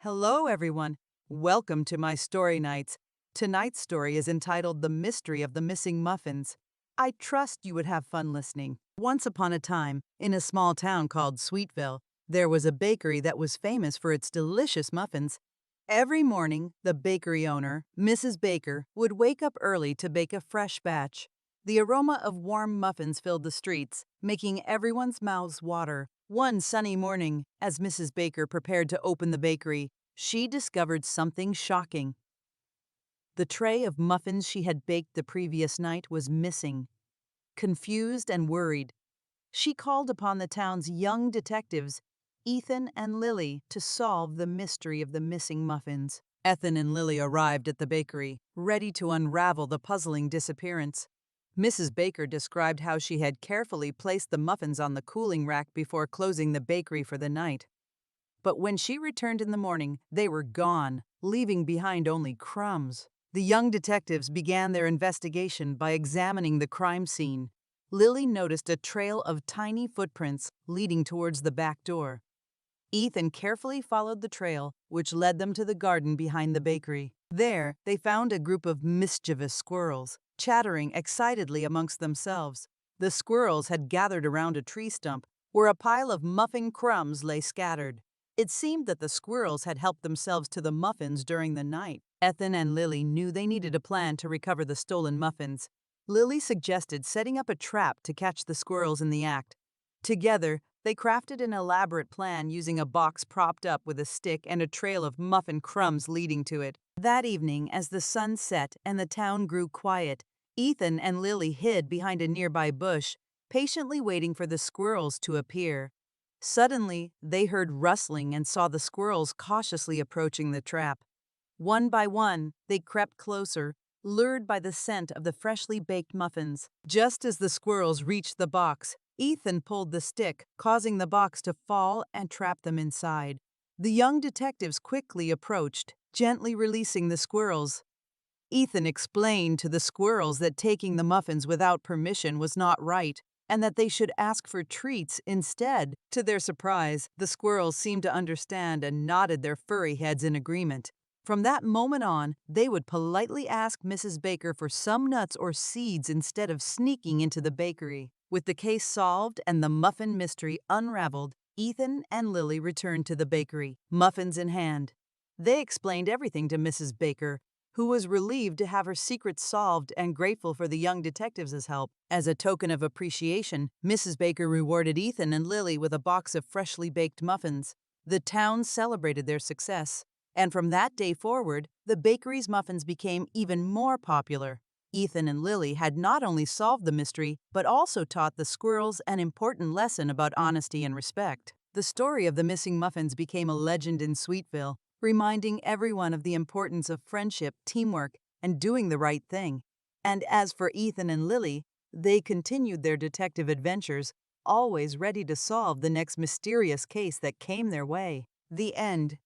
Hello, everyone. Welcome to my story nights. Tonight's story is entitled The Mystery of the Missing Muffins. I trust you would have fun listening. Once upon a time, in a small town called Sweetville, there was a bakery that was famous for its delicious muffins. Every morning, the bakery owner, Mrs. Baker, would wake up early to bake a fresh batch. The aroma of warm muffins filled the streets, making everyone's mouths water. One sunny morning, as Mrs. Baker prepared to open the bakery, she discovered something shocking. The tray of muffins she had baked the previous night was missing. Confused and worried, she called upon the town's young detectives, Ethan and Lily, to solve the mystery of the missing muffins. Ethan and Lily arrived at the bakery, ready to unravel the puzzling disappearance. Mrs. Baker described how she had carefully placed the muffins on the cooling rack before closing the bakery for the night. But when she returned in the morning, they were gone, leaving behind only crumbs. The young detectives began their investigation by examining the crime scene. Lily noticed a trail of tiny footprints leading towards the back door. Ethan carefully followed the trail, which led them to the garden behind the bakery. There, they found a group of mischievous squirrels, chattering excitedly amongst themselves. The squirrels had gathered around a tree stump, where a pile of muffin crumbs lay scattered. It seemed that the squirrels had helped themselves to the muffins during the night. Ethan and Lily knew they needed a plan to recover the stolen muffins. Lily suggested setting up a trap to catch the squirrels in the act. Together, they crafted an elaborate plan using a box propped up with a stick and a trail of muffin crumbs leading to it. That evening, as the sun set and the town grew quiet, Ethan and Lily hid behind a nearby bush, patiently waiting for the squirrels to appear. Suddenly, they heard rustling and saw the squirrels cautiously approaching the trap. One by one, they crept closer, lured by the scent of the freshly baked muffins. Just as the squirrels reached the box, Ethan pulled the stick, causing the box to fall and trap them inside. The young detectives quickly approached, gently releasing the squirrels. Ethan explained to the squirrels that taking the muffins without permission was not right, and that they should ask for treats instead. To their surprise, the squirrels seemed to understand and nodded their furry heads in agreement. From that moment on, they would politely ask Mrs. Baker for some nuts or seeds instead of sneaking into the bakery. With the case solved and the muffin mystery unraveled, Ethan and Lily returned to the bakery, muffins in hand. They explained everything to Mrs. Baker, who was relieved to have her secret solved and grateful for the young detectives' help. As a token of appreciation, Mrs. Baker rewarded Ethan and Lily with a box of freshly baked muffins. The town celebrated their success, and from that day forward, the bakery's muffins became even more popular. Ethan and Lily had not only solved the mystery, but also taught the squirrels an important lesson about honesty and respect. The story of the missing muffins became a legend in Sweetville, reminding everyone of the importance of friendship, teamwork, and doing the right thing. And as for Ethan and Lily, they continued their detective adventures, always ready to solve the next mysterious case that came their way. The end.